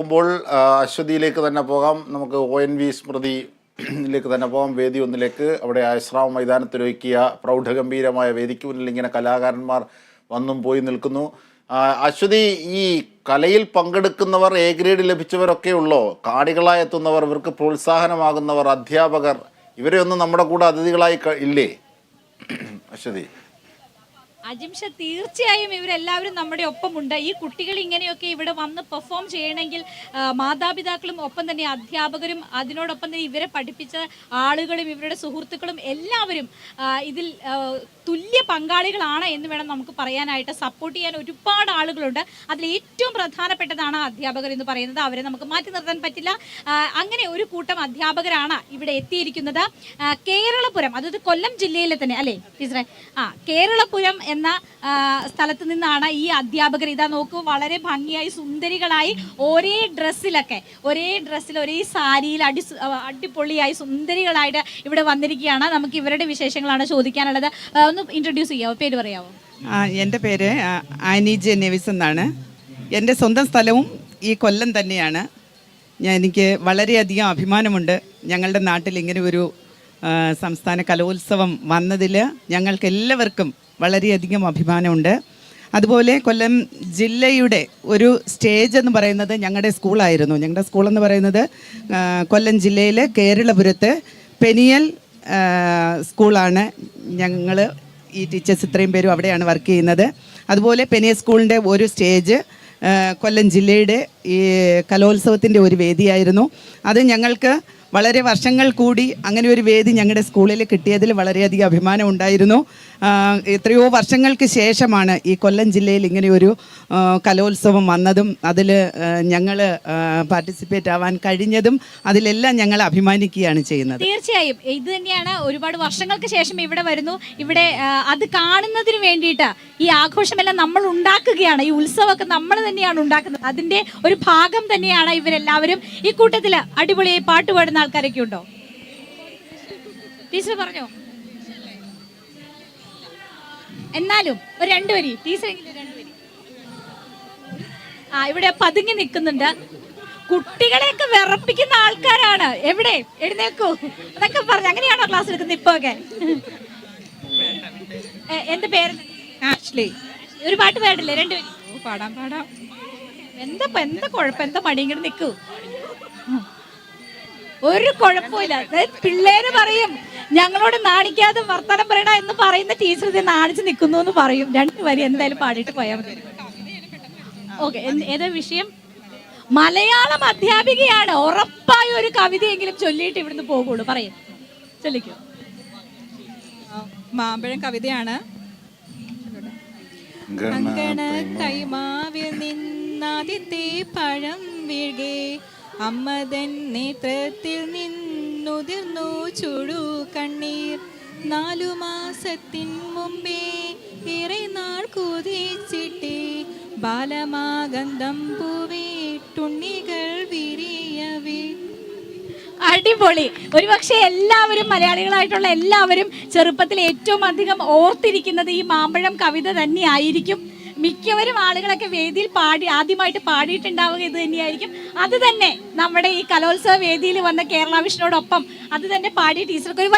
ുമ്പോൾ അശ്വതിയിലേക്ക് തന്നെ പോകാം. നമുക്ക് ONV സ്മൃതിയിലേക്ക് തന്നെ പോകാം. വേദി ഒന്നിലേക്ക്. അവിടെ ആശ്രാമ മൈതാനത്തിലൊരുക്കിയ പ്രൗഢഗംഭീരമായ വേദിക്ക് മുന്നിൽ ഇങ്ങനെ കലാകാരന്മാർ വന്നും പോയി നിൽക്കുന്നു. അശ്വതി, ഈ കലയിൽ പങ്കെടുക്കുന്നവർ എ ഗ്രേഡ് ലഭിച്ചവരൊക്കെ ഉള്ളോ? കാണികളായി എത്തുന്നവർ, ഇവർക്ക് പ്രോത്സാഹനമാകുന്നവർ, അധ്യാപകർ, ഇവരെ ഒന്നും നമ്മുടെ കൂടെ അതിഥികളായി ഇല്ലേ അശ്വതി? അജിംഷ, തീർച്ചയായും ഇവരെല്ലാവരും നമ്മുടെ ഒപ്പമുണ്ട്. ഈ കുട്ടികൾ ഇങ്ങനെയൊക്കെ ഇവിടെ വന്ന് പെർഫോം ചെയ്യണമെങ്കിൽ മാതാപിതാക്കളും ഒപ്പം തന്നെ അധ്യാപകരും അതിനോടൊപ്പം തന്നെ ഇവരെ പഠിപ്പിച്ച ആളുകളും ഇവരുടെ സുഹൃത്തുക്കളും എല്ലാവരും ഇതിൽ തുല്യ പങ്കാളികളാണ് എന്ന് വേണം നമുക്ക് പറയാനായിട്ട്. സപ്പോർട്ട് ചെയ്യാൻ ഒരുപാട് ആളുകളുണ്ട്. അതിൽ ഏറ്റവും പ്രധാനപ്പെട്ടതാണ് അധ്യാപകർ എന്ന് പറയുന്നത്. അവരെ നമുക്ക് മാറ്റി നിർത്താൻ പറ്റില്ല. അങ്ങനെ ഒരു കൂട്ടം അധ്യാപകരാണ് ഇവിടെ എത്തിയിരിക്കുന്നത്. കേരളപുരം, അതായത് കൊല്ലം ജില്ലയിലെ തന്നെ അല്ലേ ടീച്ചറെ? കേരളപുരം എന്ന സ്ഥലത്ത് നിന്നാണ് ഈ അധ്യാപകർ. ഇതാ നോക്കൂ, വളരെ ഭംഗിയായി സുന്ദരികളായി ഒരേ ഡ്രസ്സിൽ ഒരേ സാരിയിൽ അടിപൊളിയായി സുന്ദരികളായിട്ട് ഇവിടെ വന്നിരിക്കുകയാണ്. നമുക്ക് ഇവരുടെ വിശേഷങ്ങളാണ് ചോദിക്കാനുള്ളത്. ഒന്ന് ഇൻട്രൊഡ്യൂസ് ചെയ്യാമോ? പേര് പറയാമോ? എൻ്റെ പേര് ആനിജെ നെവിസ് എന്നാണ്. എൻ്റെ സ്വന്തം സ്ഥലവും ഈ കൊല്ലം തന്നെയാണ്. എനിക്ക് വളരെയധികം അഭിമാനമുണ്ട് ഞങ്ങളുടെ നാട്ടിൽ ഇങ്ങനെ ഒരു സംസ്ഥാന കലോത്സവം വന്നതിൽ. ഞങ്ങൾക്ക് എല്ലാവർക്കും വളരെയധികം അഭിമാനമുണ്ട്. അതുപോലെ കൊല്ലം ജില്ലയുടെ ഒരു സ്റ്റേജ് എന്ന് പറയുന്നത് ഞങ്ങളുടെ സ്കൂളായിരുന്നു. ഞങ്ങളുടെ സ്കൂളെന്ന് പറയുന്നത് കൊല്ലം ജില്ലയിൽ കേരളപുരത്ത് പെനിയൽ സ്കൂളാണ്. ഞങ്ങൾ ഈ ടീച്ചേഴ്സ് ഇത്രയും പേരും അവിടെയാണ് വർക്ക് ചെയ്യുന്നത്. അതുപോലെ പെനിയൽ സ്കൂളിൻ്റെ ഒരു സ്റ്റേജ് കൊല്ലം ജില്ലയുടെ ഈ കലോത്സവത്തിൻ്റെ ഒരു വേദിയായിരുന്നു. അത് ഞങ്ങൾക്ക് വളരെ വർഷങ്ങൾ കൂടി അങ്ങനെ ഒരു വേദി ഞങ്ങളുടെ സ്കൂളിൽ കിട്ടിയതിൽ വളരെയധികം അഭിമാനം ഉണ്ടായിരുന്നു. എത്രയോ വർഷങ്ങൾക്ക് ശേഷമാണ് ഈ കൊല്ലം ജില്ലയിൽ ഇങ്ങനെ ഒരു കലോത്സവം വന്നതും അതിൽ ഞങ്ങൾ പാർട്ടിസിപ്പേറ്റ് ആവാൻ കഴിഞ്ഞതും അതിലെല്ലാം ഞങ്ങൾ അഭിമാനിക്കുകയാണ് ചെയ്യുന്നത്. തീർച്ചയായും ഇത് തന്നെയാണ്. ഒരുപാട് വർഷങ്ങൾക്ക് ശേഷം ഇവിടെ വരുന്നു. ഇവിടെ അത് കാണുന്നതിന് വേണ്ടിയിട്ട് ഈ ആഘോഷമെല്ലാം നമ്മൾ ഉണ്ടാക്കുകയാണ്. ഈ ഉത്സവമൊക്കെ നമ്മൾ തന്നെയാണ് ഉണ്ടാക്കുന്നത്. അതിൻ്റെ ഒരു ഭാഗം തന്നെയാണ് ഇവരെല്ലാവരും. ഈ കൂട്ടത്തിൽ അടിപൊളിയായി പാട്ട് പാടുന്ന ആൾക്കാരൊക്കെ ഉണ്ടോ? ടീച്ചർ പറഞ്ഞോ? എന്നാലും ഒരു രണ്ടുപേരി ടീച്ചറെങ്കിലും രണ്ടുപേരി. ഇവിടെ പതുങ്ങി നിൽക്കുന്നുണ്ട്. കുട്ടികളെയൊക്കെ വിറപ്പിക്കുന്ന ആൾക്കാരാണ്. എവിടെ എഴുന്നേക്കൂ അതൊക്കെ പറഞ്ഞു. അങ്ങനെയാണോ ക്ലാസ് എടുക്കുന്നത് ഇപ്പൊ ഒക്കെ? എന്റെ പേര് ആഷ്ലി. ഒരു പാട്ട് പാടില്ലേ? രണ്ടുപേരും പാടാം. എന്താ കുഴപ്പം? എന്താ മടി? ഇങ്ങോട്ട് നിൽക്കൂ. ഒരു കുഴപ്പമില്ല. പിള്ളേര് പറയും ഞങ്ങളോട് നാണിക്കാതെ വർത്തമാനം പറയണ എന്ന് പറയുന്ന ടീച്ചർ ഇത് നാണിച്ച് നിൽക്കുന്നു എന്ന് പറയും. രണ്ടു വരി എന്തായാലും പാടിയിട്ട് പോയാൽ മതി. ഓക്കെ, ഏതാ വിഷയം? മലയാളം അധ്യാപികയാണ്. ഉറപ്പായും ഒരു കവിതയെങ്കിലും ചൊല്ലിയിട്ട് ഇവിടുന്ന് പോകുള്ളൂ. പറയും, ചൊല്ലിക്കോ. മാമ്പഴം കവിതയാണ്. കൈമാവിൽ നിന്നാദ്യത്തെ പഴം വീഴേ, അമ്മതൻ നേത്രത്തിൽ നിന്നുതിർന്നു ചുടു കണ്ണീർ. 4 മാസത്തിൻ മുമ്പേ ഏറെ നാൾ കൊതിച്ചിട്ടേ, ബാലമാഗന്ധം പൂവേട്ടുണ്ണികൾ വിരിയവേ. അടിപൊളി. ഒരുപക്ഷെ എല്ലാവരും, മലയാളികളായിട്ടുള്ള എല്ലാവരും ചെറുപ്പത്തിൽ ഏറ്റവും അധികം ഓർത്തിരിക്കുന്നത് ഈ മാമ്പഴം കവിത തന്നെ ആയിരിക്കും. മിക്കവരും ആളുകളൊക്കെ വേദിയിൽ ആദ്യമായിട്ട് പാടിയിട്ടുണ്ടാവുക ഇത് തന്നെയായിരിക്കും. അത് തന്നെ നമ്മുടെ ഈ കലോത്സവ വേദിയിൽ വന്ന കേരള വിഷനോടൊപ്പം അത് തന്നെ പാടിയ ടീച്ചർക്ക് ഒരു